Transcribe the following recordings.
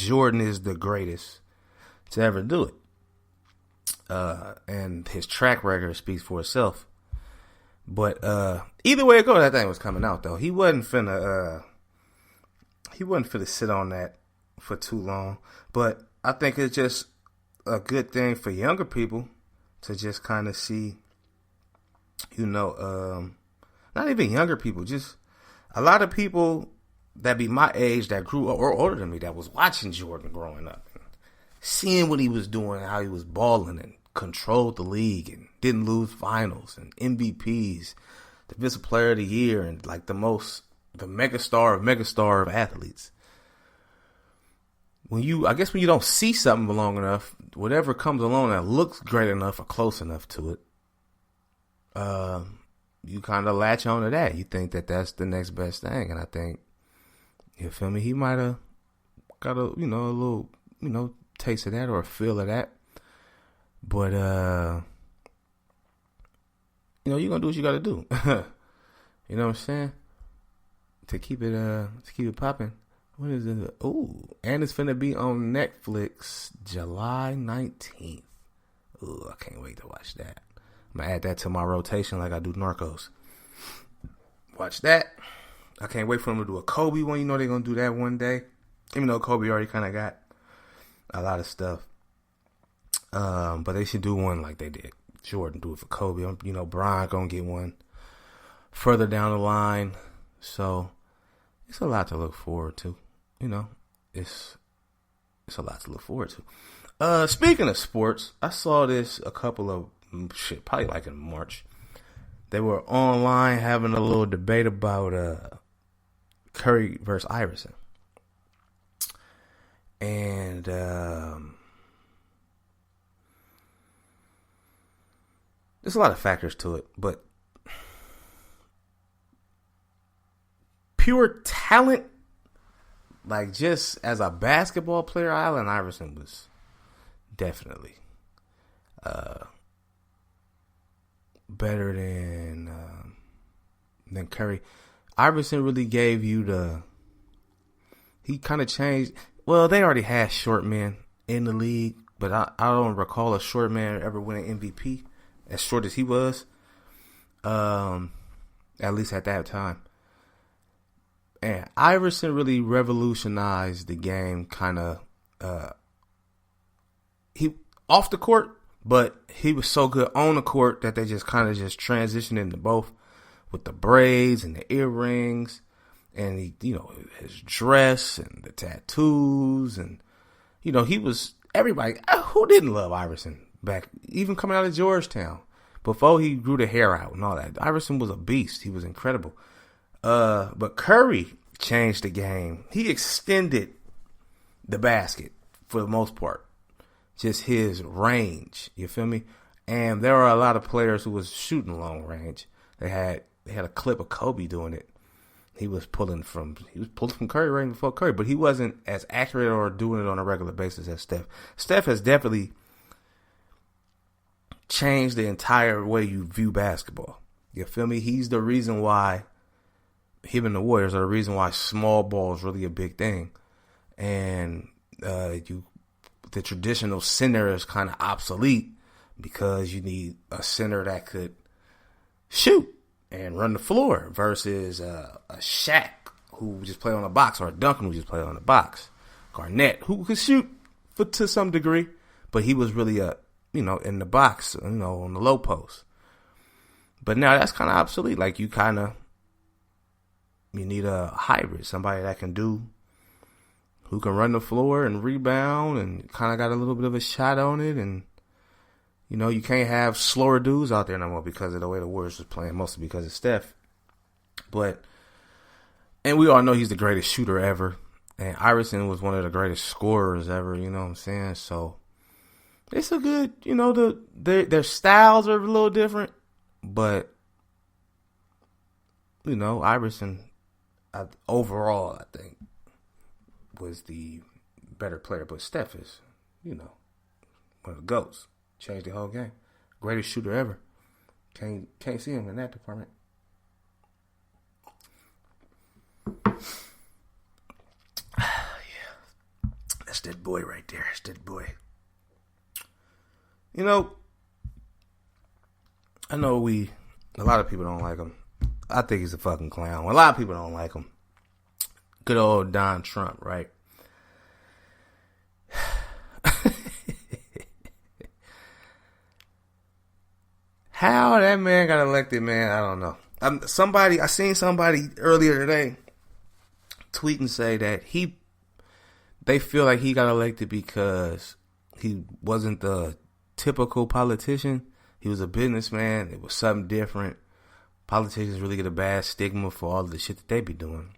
Jordan is the greatest to ever do it. And his track record speaks for itself. But either way it goes, that thing was coming out though. He wasn't finna sit on that for too long. But I think it's just a good thing for younger people to just kind of see, not even younger people, just a lot of people that be my age that grew up or older than me that was watching Jordan growing up, and seeing what he was doing, how he was balling and controlled the league and didn't lose finals and MVPs, Defensive Player of the Year, and like the megastar of athletes. When you don't see something long enough, whatever comes along that looks great enough or close enough to it, you kind of latch on to that. You think that that's the next best thing, and I think, you feel me, he might have got a little taste of that or a feel of that. But you're gonna do what you gotta do. You know what I'm saying? To keep it popping. What is it? Ooh, and it's finna be on Netflix July 19th. Ooh, I can't wait to watch that. I'm gonna add that to my rotation like I do Narcos. Watch that. I can't wait for them to do a Kobe one. They're gonna do that one day. Even though Kobe already kind of got a lot of stuff. But they should do one like they did Jordan, do it for Kobe. Bron gonna get one further down the line. So it's a lot to look forward to. It's a lot to look forward to. Speaking of sports, I saw this a couple of probably like in March. They were online having a little debate about Curry versus Iverson. And there's a lot of factors to it, but pure talent, like just as a basketball player, Allen Iverson was definitely better than Curry. Iverson really gave you he kind of changed. Well, they already had short men in the league, but I don't recall a short man ever winning MVP as short as he was, at least at that time. And Iverson really revolutionized the game, kind of. He off the court, but he was so good on the court that they just kind of just transitioned into both, with the braids and the earrings, and his dress and the tattoos, and he was everybody. Who didn't love Iverson back, even coming out of Georgetown, before he grew the hair out and all that? Iverson was a beast. He was incredible. But Curry changed the game. He extended the basket for the most part. Just his range. You feel me? And there are a lot of players who was shooting long range. They had a clip of Kobe doing it. He was pulling from Curry right before Curry, but he wasn't as accurate or doing it on a regular basis as Steph. Steph has definitely changed the entire way you view basketball. You feel me? He's the reason why him and the Warriors are the reason why small ball is really a big thing. And the traditional center is kind of obsolete because you need a center that could shoot and run the floor versus a Shaq who just play on the box, or a Duncan who just play on the box. Garnett, who could shoot to some degree, but he was really in the box, on the low post. But now that's kind of obsolete. Like you need a hybrid, somebody that who can run the floor and rebound and kind of got a little bit of a shot on it. And, you can't have slower dudes out there no more because of the way the Warriors was playing, mostly because of Steph. And we all know he's the greatest shooter ever. And Iverson was one of the greatest scorers ever, you know what I'm saying? So it's a good, their styles are a little different. But, Iverson, overall, I think, was the better player. But Steph is, one of the GOATs. Changed the whole game. Greatest shooter ever. Can't see him in that department. Yeah. That's that boy right there. That's that boy. You know, I know a lot of people don't like him. I think he's a fucking clown. A lot of people don't like him. Good old Donald Trump, right? How that man got elected, man, I don't know. I seen somebody earlier today tweet and say that they feel like he got elected because he wasn't the typical politician. He was a businessman. It was something different. Politicians really get a bad stigma for all the shit that they be doing.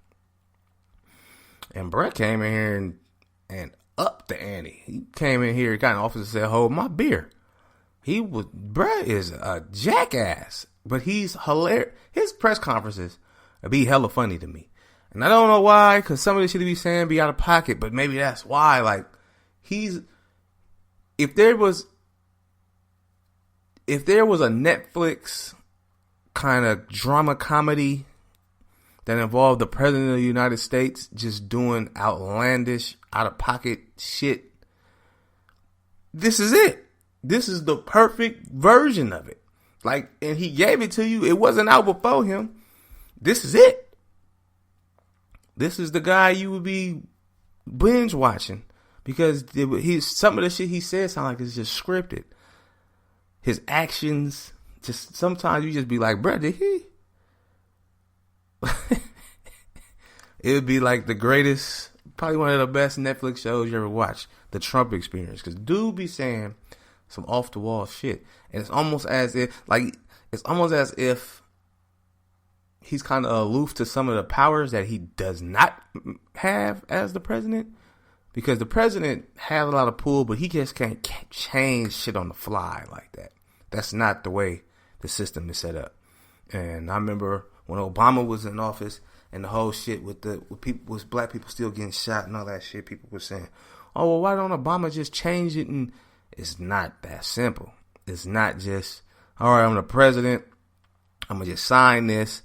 And Brett came in here and upped the ante. He came in here, got in office and said, hold my beer. Brett is a jackass, but he's hilarious. His press conferences be hella funny to me. And I don't know why, because some of the shit he be saying be out of pocket, but maybe that's why. Like, if there was a Netflix kind of drama comedy that involved the president of the United States just doing outlandish, out of pocket shit, this is it. This is the perfect version of it. Like, and he gave it to you. It wasn't out before him. This is it. This is the guy you would be binge watching because some of the shit he said sound like it's just scripted. His actions, just sometimes you just be like, bruh, did he? It would be like the greatest, probably one of the best Netflix shows you ever watched, The Trump Experience. Because dude be saying some off the wall shit, and it's almost as if he's kind of aloof to some of the powers that he does not have as the president, because the president has a lot of pull, but he just can't change shit on the fly like that. That's not the way the system is set up. And I remember when Obama was in office and the whole shit with black people still getting shot and all that shit, people were saying, oh, well, why don't Obama just change it? And it's not that simple. It's not just, all right, I'm the president, I'm going to just sign this,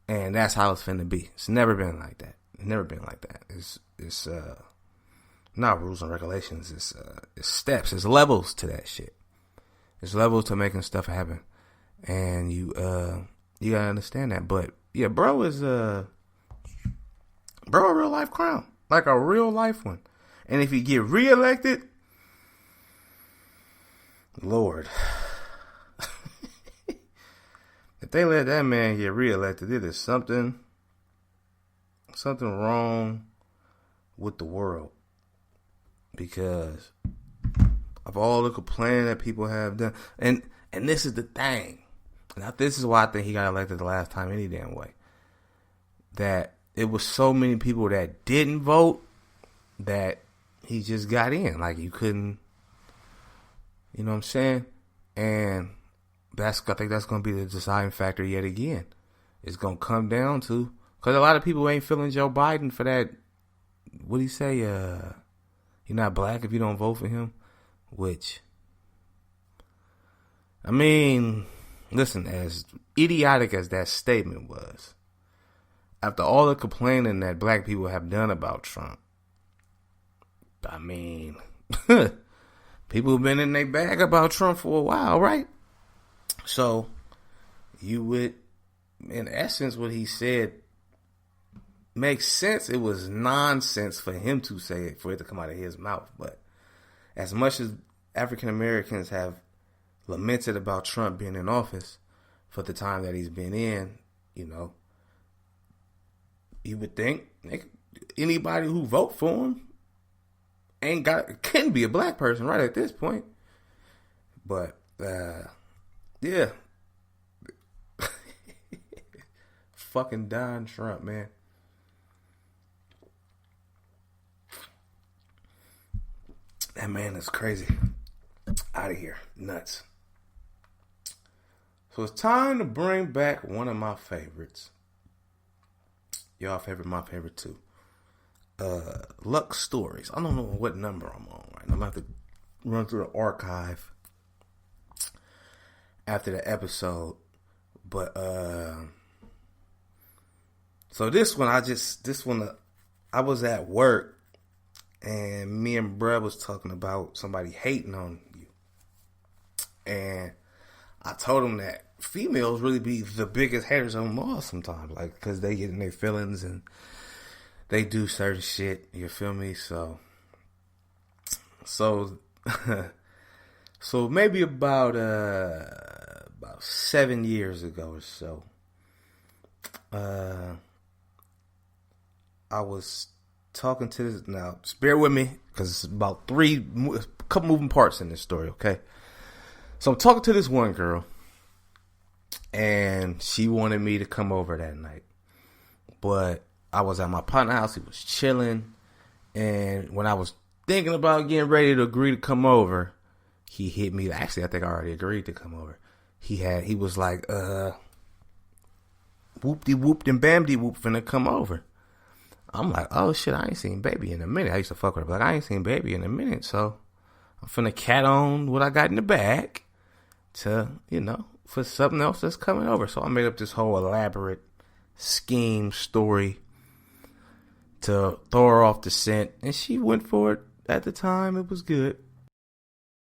and that's how it's finna be. It's never been like that. It's never been like that. It's not rules and regulations. It's steps. It's levels to that shit. It's levels to making stuff happen. And you gotta understand that. But yeah, bro is a real life clown. Like a real life one. And if he get reelected, Lord. If they let that man get reelected, it is something wrong with the world. Because of all the complaining that people have done. And this is the thing. Now, this is why I think he got elected the last time any damn way. That it was so many people that didn't vote that he just got in. Like, you couldn't, you know what I'm saying? And I think that's going to be the deciding factor yet again. It's going to come down to, because a lot of people ain't feeling Joe Biden for that, what'd he say? You're not black if you don't vote for him. Which, I mean, listen, as idiotic as that statement was, after all the complaining that black people have done about Trump, I mean, people have been in their bag about Trump for a while, right? So, you would, in essence, what he said makes sense. It was nonsense for him to say it, for it to come out of his mouth. But as much as African Americans have lamented about Trump being in office for the time that he's been in, you know, you would think anybody who vote for him can be a black person right at this point. But yeah. Fucking Donald Trump, man. That man is crazy. Out of here. Nuts. So it's time to bring back one of my favorites. Y'all favorite, my favorite too. Luck Stories. I don't know what number I'm on right now. I'm going to have to run through the archive after the episode. But, so this one, I was at work and me and bruh was talking about somebody hating on you. And I told him that females really be the biggest haters of them all sometimes. Like, because they get in their feelings and they do certain shit. You feel me? So so maybe about 7 years ago or so, I was talking to this. Now, just bear with me, because it's about a couple moving parts in this story, okay? So I'm talking to this one girl, and she wanted me to come over that night. But I was at my partner's house, he was chilling, and when I was thinking about getting ready to agree to come over, he hit me. Actually, I think I already agreed to come over. He was like, whoop-de-whoop and bam-de-whoop finna come over. I'm like, oh shit, I ain't seen baby in a minute. I used to fuck with her, but like, I ain't seen baby in a minute, so I'm finna cat on what I got in the bag to, for something else that's coming over. So I made up this whole elaborate scheme story to throw her off the scent, and she went for it. At the time, it was good.